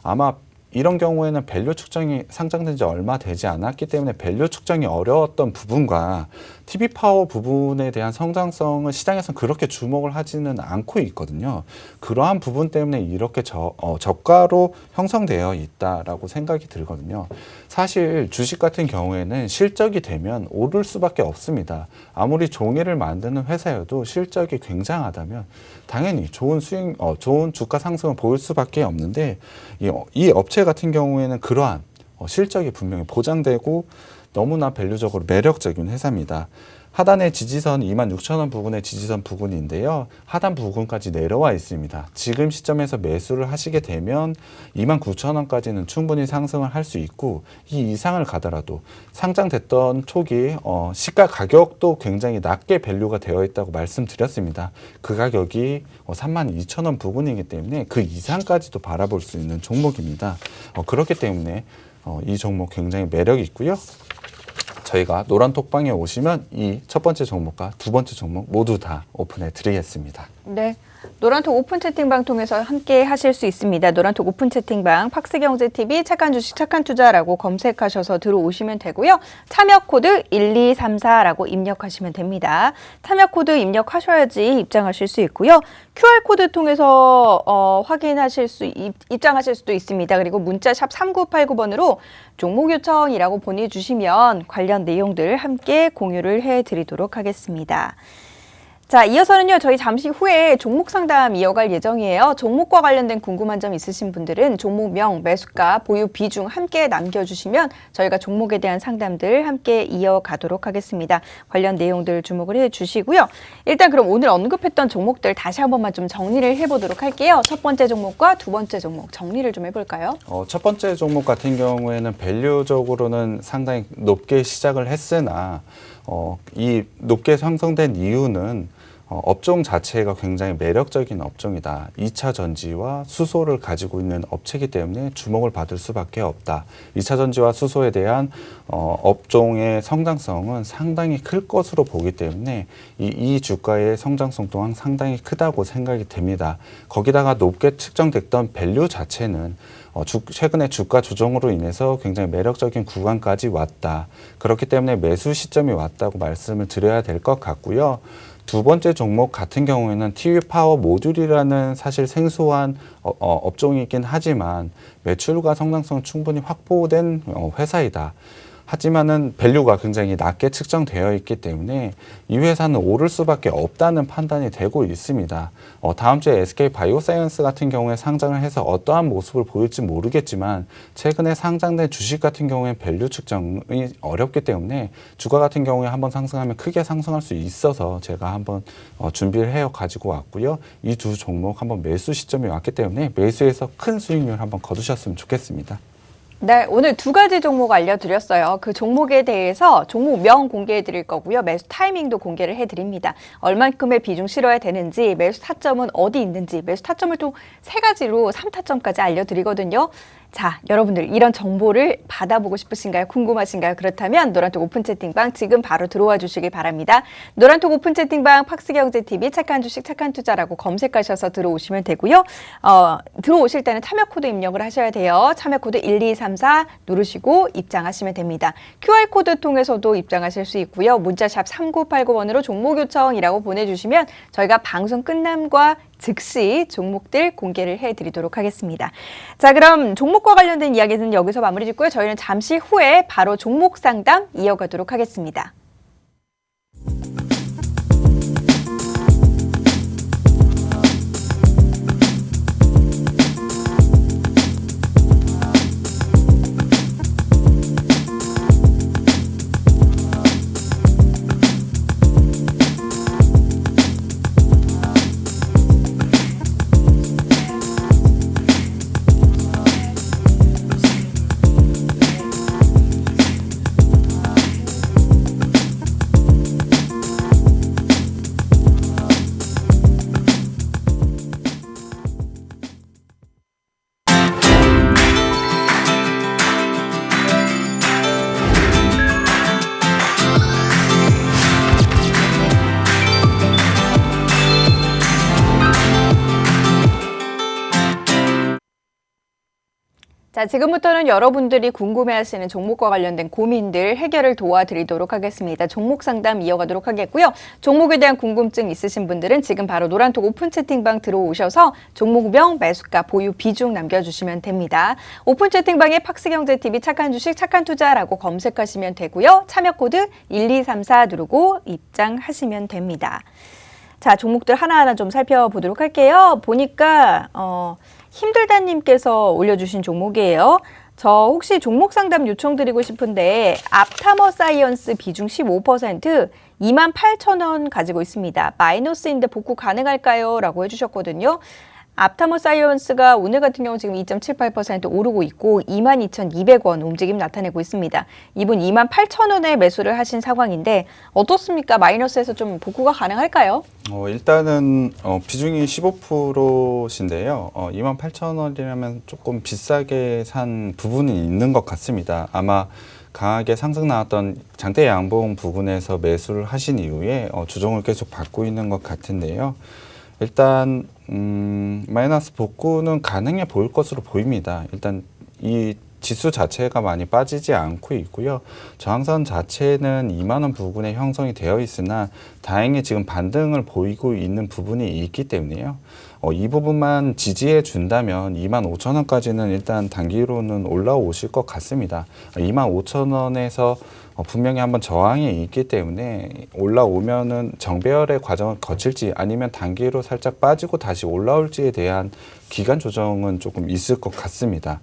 S2: 아마 이런 경우에는 밸류 측정이 상장된 지 얼마 되지 않았기 때문에 밸류 측정이 어려웠던 부분과 TV 파워 부분에 대한 성장성을 시장에서는 그렇게 주목을 하지는 않고 있거든요. 그러한 부분 때문에 이렇게 저가로 형성되어 있다라고 생각이 들거든요. 사실 주식 같은 경우에는 실적이 되면 오를 수밖에 없습니다. 아무리 종이를 만드는 회사여도 실적이 굉장하다면 당연히 좋은 주가 상승을 보일 수밖에 없는데 이 업체 같은 경우에는 그러한 실적이 분명히 보장되고 너무나 밸류적으로 매력적인 회사입니다. 하단의 지지선 26,000원 부근의 지지선 부근인데요. 하단 부근까지 내려와 있습니다. 지금 시점에서 매수를 하시게 되면 29,000원까지는 충분히 상승을 할 수 있고 이 이상을 가더라도 상장됐던 초기 시가 가격도 굉장히 낮게 밸류가 되어 있다고 말씀드렸습니다. 그 가격이 32,000원 부근이기 때문에 그 이상까지도 바라볼 수 있는 종목입니다. 그렇기 때문에 이 종목 굉장히 매력이 있고요. 저희가 노란톡방에 오시면 이 첫 번째 종목과 두 번째 종목 모두 다 오픈해 드리겠습니다.
S1: 네. 노란톡 오픈 채팅방 통해서 함께 하실 수 있습니다. 노란톡 오픈 채팅방 팍스경제TV 착한 주식 착한 투자라고 검색하셔서 들어오시면 되고요. 참여 코드 1234라고 입력하시면 됩니다. 참여 코드 입력하셔야지 입장하실 수 있고요. QR코드 통해서 입장하실 수도 있습니다. 그리고 문자 샵 3989번으로 종목 요청이라고 보내주시면 관련 내용들 함께 공유를 해드리도록 하겠습니다. 자, 이어서는요, 저희 잠시 후에 종목 상담 이어갈 예정이에요. 종목과 관련된 궁금한 점 있으신 분들은 종목명, 매수가, 보유 비중 함께 남겨주시면 저희가 종목에 대한 상담들 함께 이어가도록 하겠습니다. 관련 내용들 주목을 해주시고요. 일단 그럼 오늘 언급했던 종목들 다시 한 번만 좀 정리를 해보도록 할게요. 첫 번째 종목과 두 번째 종목 정리를 좀 해볼까요?
S2: 첫 번째 종목 같은 경우에는 밸류적으로는 상당히 높게 시작을 했으나 이 높게 형성된 이유는 업종 자체가 굉장히 매력적인 업종이다. 2차 전지와 수소를 가지고 있는 업체이기 때문에 주목을 받을 수밖에 없다. 2차 전지와 수소에 대한 업종의 성장성은 상당히 클 것으로 보기 때문에 이 주가의 성장성 또한 상당히 크다고 생각이 됩니다. 거기다가 높게 측정됐던 밸류 자체는 최근에 주가 조정으로 인해서 굉장히 매력적인 구간까지 왔다. 그렇기 때문에 매수 시점이 왔다고 말씀을 드려야 될 것 같고요. 두 번째 종목 같은 경우에는 TV 파워 모듈이라는 사실 생소한 업종이긴 하지만 매출과 성장성 충분히 확보된 회사이다. 하지만은 밸류가 굉장히 낮게 측정되어 있기 때문에 이 회사는 오를 수밖에 없다는 판단이 되고 있습니다. 다음 주에 SK 바이오사이언스 같은 경우에 상장을 해서 어떠한 모습을 보일지 모르겠지만 최근에 상장된 주식 같은 경우에 밸류 측정이 어렵기 때문에 주가 같은 경우에 한번 상승하면 크게 상승할 수 있어서 제가 한번 준비를 해 가지고 왔고요. 이 두 종목 한번 매수 시점이 왔기 때문에 매수해서 큰 수익률 한번 거두셨으면 좋겠습니다.
S1: 네, 오늘 두 가지 종목 알려드렸어요. 그 종목에 대해서 종목명 공개해 드릴 거고요. 매수 타이밍도 공개를 해드립니다. 얼만큼의 비중 실어야 되는지, 매수 타점은 어디 있는지, 매수 타점을 또 세 가지로 3타점까지 알려드리거든요. 자, 여러분들 이런 정보를 받아보고 싶으신가요? 궁금하신가요? 그렇다면 노란톡 오픈 채팅방 지금 바로 들어와 주시기 바랍니다. 노란톡 오픈 채팅방 팍스경제TV 착한 주식 착한 투자라고 검색하셔서 들어오시면 되고요. 들어오실 때는 참여 코드 입력을 하셔야 돼요. 참여 코드 1234 누르시고 입장하시면 됩니다. QR코드 통해서도 입장하실 수 있고요. 문자샵 3989번으로 종목 요청이라고 보내주시면 저희가 방송 끝남과 즉시 종목들 공개를 해드리도록 하겠습니다. 자, 그럼 종목과 관련된 이야기는 여기서 마무리 짓고요. 저희는 잠시 후에 바로 종목 상담 이어가도록 하겠습니다. 자, 지금부터는 여러분들이 궁금해하시는 종목과 관련된 고민들 해결을 도와드리도록 하겠습니다. 종목 상담 이어가도록 하겠고요. 종목에 대한 궁금증 있으신 분들은 지금 바로 노란톡 오픈 채팅방 들어오셔서 종목명, 매수가, 보유 비중 남겨주시면 됩니다. 오픈 채팅방에 팍스경제TV 착한 주식 착한 투자라고 검색하시면 되고요. 참여 코드 1234 누르고 입장하시면 됩니다. 자, 종목들 하나하나 좀 살펴보도록 할게요. 보니까 힘들다님께서 올려주신 종목이에요. 저 혹시 종목 상담 요청드리고 싶은데 앞타머 사이언스 비중 15% 28,000원 가지고 있습니다. 마이너스인데 복구 가능할까요? 라고 해주셨거든요. 앞타머 사이언스가 오늘 같은 경우 지금 2.78% 오르고 있고 22,200원 움직임 나타내고 있습니다. 이분 28,000원에 매수를 하신 상황인데 어떻습니까? 마이너스에서 좀 복구가 가능할까요?
S2: 일단은 비중이 15%인데요. 28,000원이라면 조금 비싸게 산 부분이 있는 것 같습니다. 아마 강하게 상승 나왔던 장대 양봉 부분에서 매수를 하신 이후에 조정을 계속 받고 있는 것 같은데요. 일단 마이너스 복구는 가능해 보일 것으로 보입니다. 일단 이 지수 자체가 많이 빠지지 않고 있고요. 저항선 자체는 2만 원 부근에 형성이 되어 있으나 다행히 지금 반등을 보이고 있는 부분이 있기 때문에요. 이 부분만 지지해 준다면 2만 5천 원까지는 일단 단기로는 올라오실 것 같습니다. 2만 5천 원에서 분명히 한번 저항이 있기 때문에 올라오면은 정배열의 과정을 거칠지 아니면 단기로 살짝 빠지고 다시 올라올지에 대한 기간 조정은 조금 있을 것 같습니다.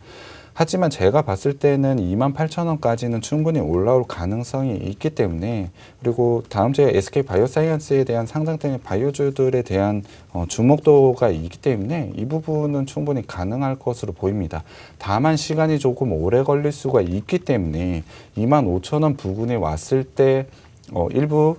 S2: 하지만 제가 봤을 때는 28,000원까지는 충분히 올라올 가능성이 있기 때문에, 그리고 다음 주에 SK 바이오사이언스에 대한 상장되는 바이오주들에 대한 주목도가 있기 때문에 이 부분은 충분히 가능할 것으로 보입니다. 다만 시간이 조금 오래 걸릴 수가 있기 때문에 25,000원 부근에 왔을 때 일부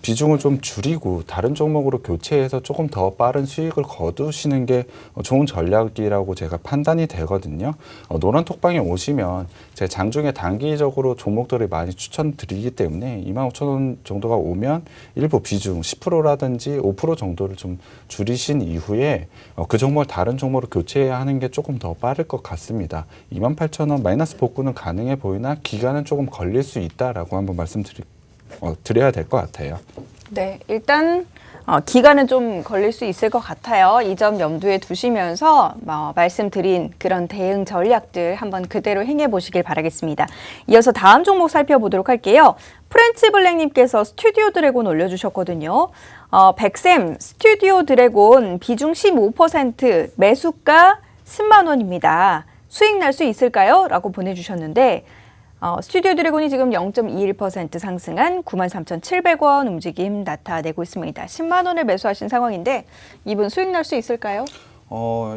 S2: 비중을 좀 줄이고 다른 종목으로 교체해서 조금 더 빠른 수익을 거두시는 게 좋은 전략이라고 제가 판단이 되거든요. 노란 톡방에 오시면 제가 장중에 단기적으로 종목들을 많이 추천드리기 때문에 25,000원 정도가 오면 일부 비중 10%라든지 5% 정도를 좀 줄이신 이후에 그 종목을 다른 종목으로 교체해야 하는 게 조금 더 빠를 것 같습니다. 28,000원 마이너스 복구는 가능해 보이나 기간은 조금 걸릴 수 있다라고 한번 드려야 될 것 같아요.
S1: 네, 일단 기간은 좀 걸릴 수 있을 것 같아요. 이 점 염두에 두시면서 말씀드린 그런 대응 전략들 한번 그대로 행해 보시길 바라겠습니다. 이어서 다음 종목 살펴보도록 할게요. 프렌치 블랙님께서 스튜디오 드래곤 올려주셨거든요. 백샘 스튜디오 드래곤 비중 15%, 매수가 10만 원입니다. 수익 날 수 있을까요? 라고 보내주셨는데 스튜디오 드래곤이 지금 0.21% 상승한 93,700원 움직임 나타내고 있습니다. 10만 원을 매수하신 상황인데 이분 수익 날 수 있을까요?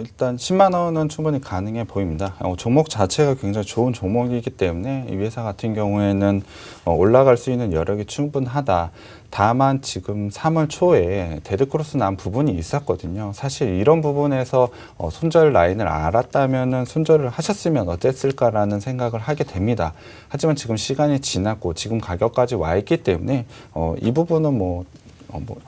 S2: 일단 10만 원은 충분히 가능해 보입니다. 종목 자체가 굉장히 좋은 종목이기 때문에 이 회사 같은 경우에는 올라갈 수 있는 여력이 충분하다. 다만 지금 3월 초에 데드크로스 난 부분이 있었거든요. 사실 이런 부분에서 손절 라인을 알았다면은 손절을 하셨으면 어땠을까라는 생각을 하게 됩니다. 하지만 지금 시간이 지났고 지금 가격까지 와 있기 때문에 이 부분은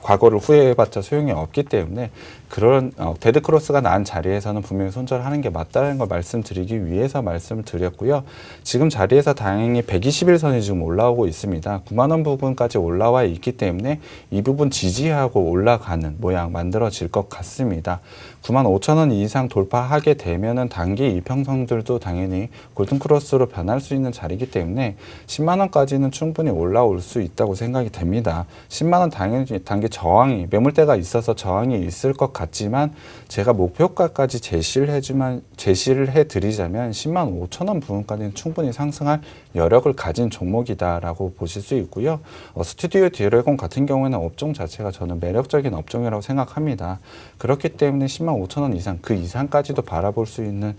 S2: 과거를 후회해봤자 소용이 없기 때문에 그런 데드크로스가 난 자리에서는 분명히 손절하는 게 맞다는 걸 말씀드리기 위해서 말씀을 드렸고요. 지금 자리에서 다행히 121선이 지금 올라오고 있습니다. 9만 원 부분까지 올라와 있기 때문에 이 부분 지지하고 올라가는 모양 만들어질 것 같습니다. 9만 5천 원 이상 돌파하게 되면은 단기 이평선들도 당연히 골든크로스로 변할 수 있는 자리이기 때문에 10만 원까지는 충분히 올라올 수 있다고 생각이 됩니다. 10만 원 당연히 단기 저항이 매물대가 있어서 저항이 있을 것 같지만 제가 목표가까지 제시를 해드리자면 10만 5천 원 부분까지는 충분히 상승할 여력을 가진 종목이다라고 보실 수 있고요. 스튜디오 드래곤 같은 경우에는 업종 자체가 저는 매력적인 업종이라고 생각합니다. 그렇기 때문에 10만 5천 원 이상, 그 이상까지도 바라볼 수 있는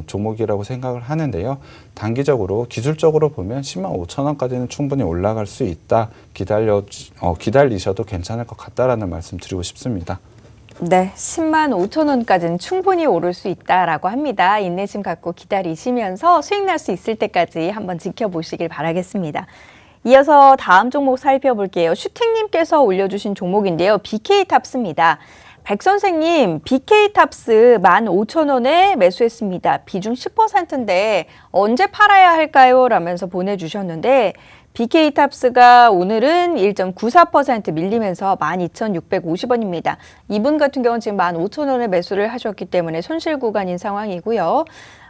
S2: 종목이라고 생각을 하는데요. 단기적으로 기술적으로 보면 10만 5천 원까지는 충분히 올라갈 수 있다. 기다리셔도 괜찮을 것 같다라는 말씀 드리고 싶습니다.
S1: 네, 10만 5천 원까지는 충분히 오를 수 있다라고 합니다. 인내심 갖고 기다리시면서 수익 날 수 있을 때까지 한번 지켜보시길 바라겠습니다. 이어서 다음 종목 살펴볼게요. 슈팅님께서 올려주신 종목인데요. BK탑스입니다. 백 선생님, BK탑스 15,000원에 매수했습니다. 비중 10%인데 언제 팔아야 할까요? 라면서 보내주셨는데 BK탑스가 오늘은 1.94% 밀리면서 12,650원입니다. 이분 같은 경우는 지금 15,000원에 매수를 하셨기 때문에 손실 구간인 상황이고요.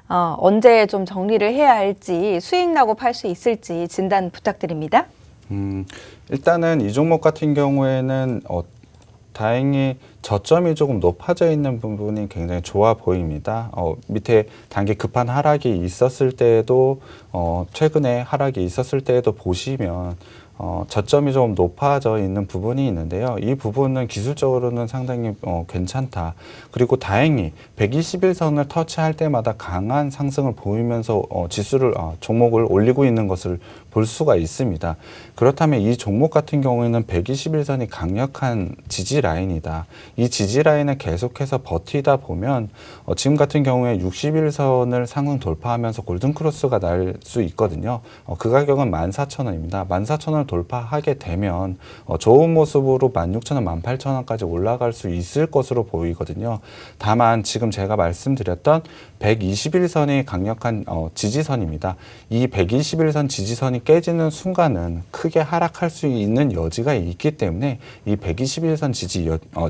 S1: 언제 좀 정리를 해야 할지, 수익 나고 팔 수 있을지 진단 부탁드립니다.
S2: 일단은 이 종목 같은 경우에는 다행히 저점이 조금 높아져 있는 부분이 굉장히 좋아 보입니다. 밑에 단기 급한 하락이 있었을 때에도 최근에 하락이 있었을 때에도 보시면 저점이 좀 높아져 있는 부분이 있는데요. 이 부분은 기술적으로는 상당히 괜찮다. 그리고 다행히 121선을 터치할 때마다 강한 상승을 보이면서 종목을 올리고 있는 것을 볼 수가 있습니다. 그렇다면 이 종목 같은 경우에는 121선이 강력한 지지 라인이다. 이 지지 라인을 계속해서 버티다 보면 지금 같은 경우에 61선을 상승 돌파하면서 골든크로스가 날 수 있거든요. 그 가격은 14,000원입니다. 14,000원을 원을 돌파하게 되면 좋은 모습으로 16,000원, 18,000원까지 올라갈 수 있을 것으로 보이거든요. 다만 지금 제가 말씀드렸던 121선이 강력한 지지선입니다. 이 121선 지지선이 깨지는 순간은 크게 하락할 수 있는 여지가 있기 때문에 이 121선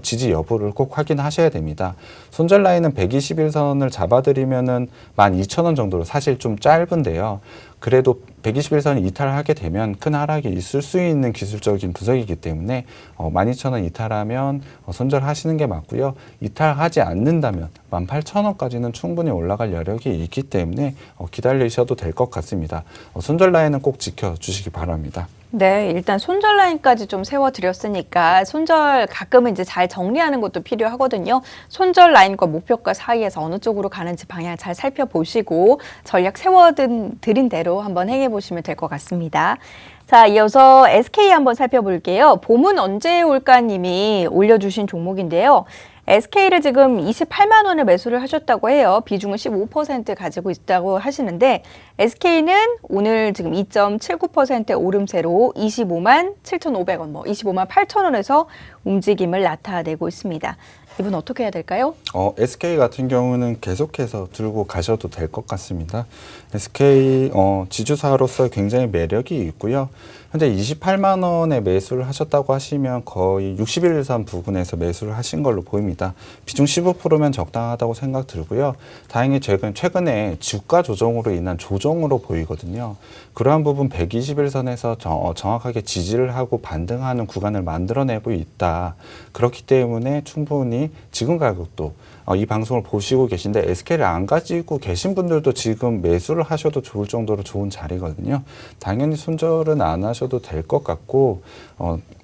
S2: 지지 여부를 꼭 확인하셔야 됩니다. 손절 라인은 121선을 잡아드리면은 12,000원 정도로 사실 좀 짧은데요. 그래도 121선이 이탈하게 되면 큰 하락이 있을 수 있는 기술적인 분석이기 때문에 12,000원 이탈하면 손절하시는 게 맞고요. 이탈하지 않는다면 18,000원까지는 충분히 올라갈 여력이 있기 때문에 기다리셔도 될 것 같습니다. 손절 라인은 꼭 지켜주시기 바랍니다.
S1: 네, 일단 손절 라인까지 좀 세워드렸으니까 손절 가끔은 이제 잘 정리하는 것도 필요하거든요. 손절 라인과 목표가 사이에서 어느 쪽으로 가는지 방향 잘 살펴보시고 전략 세워드린 대로 한번 행해보시면 될 것 같습니다. 자, 이어서 SK 한번 살펴볼게요. 봄은 언제 올까 님이 올려주신 종목인데요. SK를 지금 28만 원에 매수를 하셨다고 해요. 비중은 15% 가지고 있다고 하시는데 SK는 오늘 지금 2.79% 오름세로 25만 7,500원, 25만 8천 원에서 움직임을 나타내고 있습니다. 이분 어떻게 해야 될까요?
S2: SK 같은 경우는 계속해서 들고 가셔도 될 것 같습니다. SK 지주사로서 굉장히 매력이 있고요. 현재 28만 원에 매수를 하셨다고 하시면 거의 61선 부근에서 매수를 하신 걸로 보입니다. 비중 15%면 적당하다고 생각 들고요. 다행히 최근에 주가 조정으로 인한 조정으로 보이거든요. 그러한 부분 121선에서 정확하게 지지를 하고 반등하는 구간을 만들어내고 있다. 그렇기 때문에 충분히 지금 가격도 이 방송을 보시고 계신데 SK를 안 가지고 계신 분들도 지금 매수를 하셔도 좋을 정도로 좋은 자리거든요. 당연히 손절은 안 하셔도 될 것 같고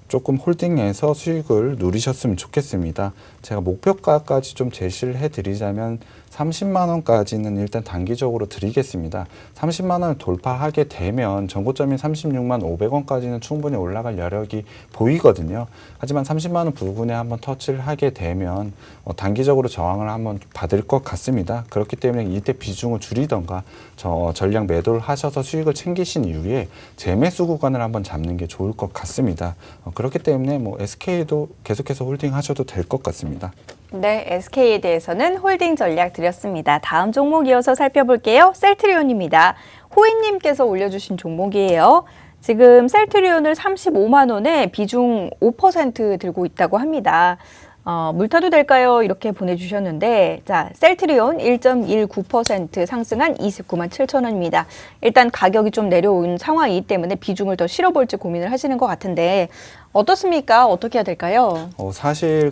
S2: 조금 홀딩해서 수익을 누리셨으면 좋겠습니다. 제가 목표가까지 좀 제시를 해드리자면 30만 원까지는 일단 단기적으로 드리겠습니다. 30만 원을 돌파하게 되면 전고점인 36만 500원까지는 충분히 올라갈 여력이 보이거든요. 하지만 30만 원 부근에 한번 터치를 하게 되면 단기적으로 저항을 한번 받을 것 같습니다. 그렇기 때문에 이때 비중을 줄이던가 전량 매도를 하셔서 수익을 챙기신 이후에 재매수 구간을 한번 잡는 게 좋을 것 같습니다. 그렇기 때문에 SK도 계속해서 홀딩하셔도 될 것 같습니다.
S1: 네, SK에 대해서는 홀딩 전략 드렸습니다. 다음 종목 이어서 살펴볼게요. 셀트리온입니다. 호인님께서 올려주신 종목이에요. 지금 셀트리온을 35만 원에 비중 5% 들고 있다고 합니다. 물 타도 될까요? 이렇게 보내주셨는데, 자, 셀트리온 1.19% 상승한 29만 7천 원입니다. 일단 가격이 좀 내려온 상황이기 때문에 비중을 더 실어볼지 고민을 하시는 것 같은데, 어떻습니까? 어떻게 해야 될까요?
S2: 사실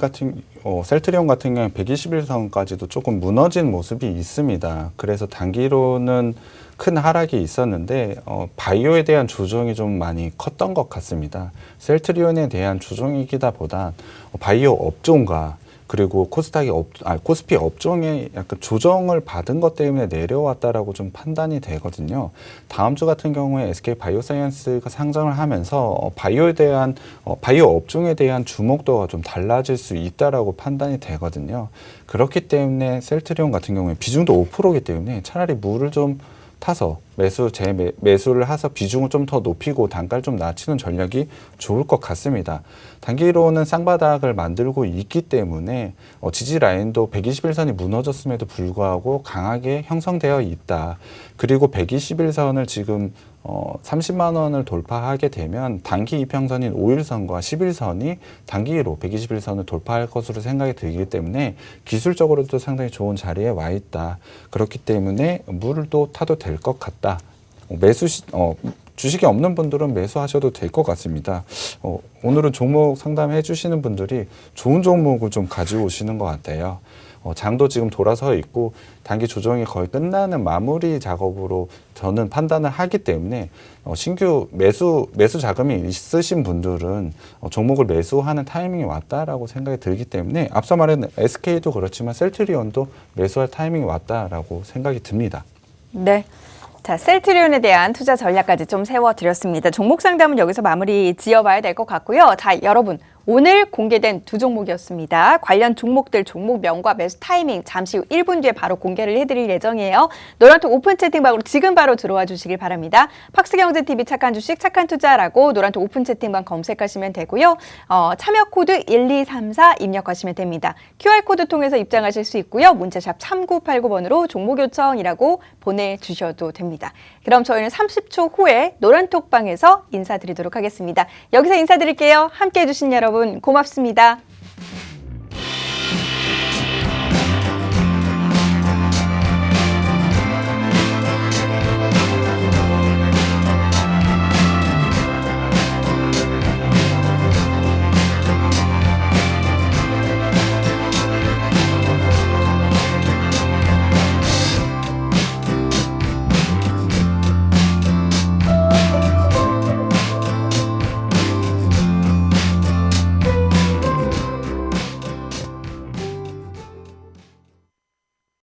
S2: 셀트리온 같은 경우는 121선까지도 조금 무너진 모습이 있습니다. 그래서 단기로는 큰 하락이 있었는데 바이오에 대한 조정이 좀 많이 컸던 것 같습니다. 셀트리온에 대한 조정이기다 보다 바이오 업종과 그리고 코스피 업종에 약간 조정을 받은 것 때문에 내려왔다라고 좀 판단이 되거든요. 다음 주 같은 경우에 SK 바이오사이언스가 상장을 하면서 바이오 업종에 대한 주목도가 좀 달라질 수 있다라고 판단이 되거든요. 그렇기 때문에 셀트리온 같은 경우에 비중도 5%이기 때문에 차라리 물을 좀 타서 매수를 해서 비중을 좀 더 높이고 단가를 좀 낮추는 전략이 좋을 것 같습니다. 단기로는 쌍바닥을 만들고 있기 때문에 지지 라인도 121선이 무너졌음에도 불구하고 강하게 형성되어 있다. 그리고 121선을 지금 30만 원을 돌파하게 되면 단기 이평선인 5일선과 11선이 단기로 121선을 돌파할 것으로 생각이 들기 때문에 기술적으로도 상당히 좋은 자리에 와 있다. 그렇기 때문에 물을 또 타도 될 것 같다. 주식이 없는 분들은 매수하셔도 될 것 같습니다. 오늘은 종목 상담해 주시는 분들이 좋은 종목을 좀 가지고 오시는 것 같아요. 장도 지금 돌아서 있고 단기 조정이 거의 끝나는 마무리 작업으로 저는 판단을 하기 때문에 신규 매수 자금이 있으신 분들은 종목을 매수하는 타이밍이 왔다라고 생각이 들기 때문에 앞서 말한 SK도 그렇지만 셀트리온도 매수할 타이밍이 왔다라고 생각이 듭니다.
S1: 네. 자, 셀트리온에 대한 투자 전략까지 좀 세워드렸습니다. 종목 상담은 여기서 마무리 지어봐야 될 것 같고요. 자, 여러분 오늘 공개된 두 종목이었습니다. 관련 종목들 종목명과 매수 타이밍 잠시 후 1분 뒤에 바로 공개를 해드릴 예정이에요. 노란톡 오픈 채팅방으로 지금 바로 들어와 주시길 바랍니다. 팍스경제TV 착한 주식 착한 투자라고 노란톡 오픈 채팅방 검색하시면 되고요. 참여 코드 1234 입력하시면 됩니다. QR코드 통해서 입장하실 수 있고요. 문자샵 3989번으로 종목 요청이라고 보내주셔도 됩니다. 그럼 저희는 30초 후에 노란톡방에서 인사드리도록 하겠습니다. 여기서 인사드릴게요. 함께해 주신 여러분 고맙습니다.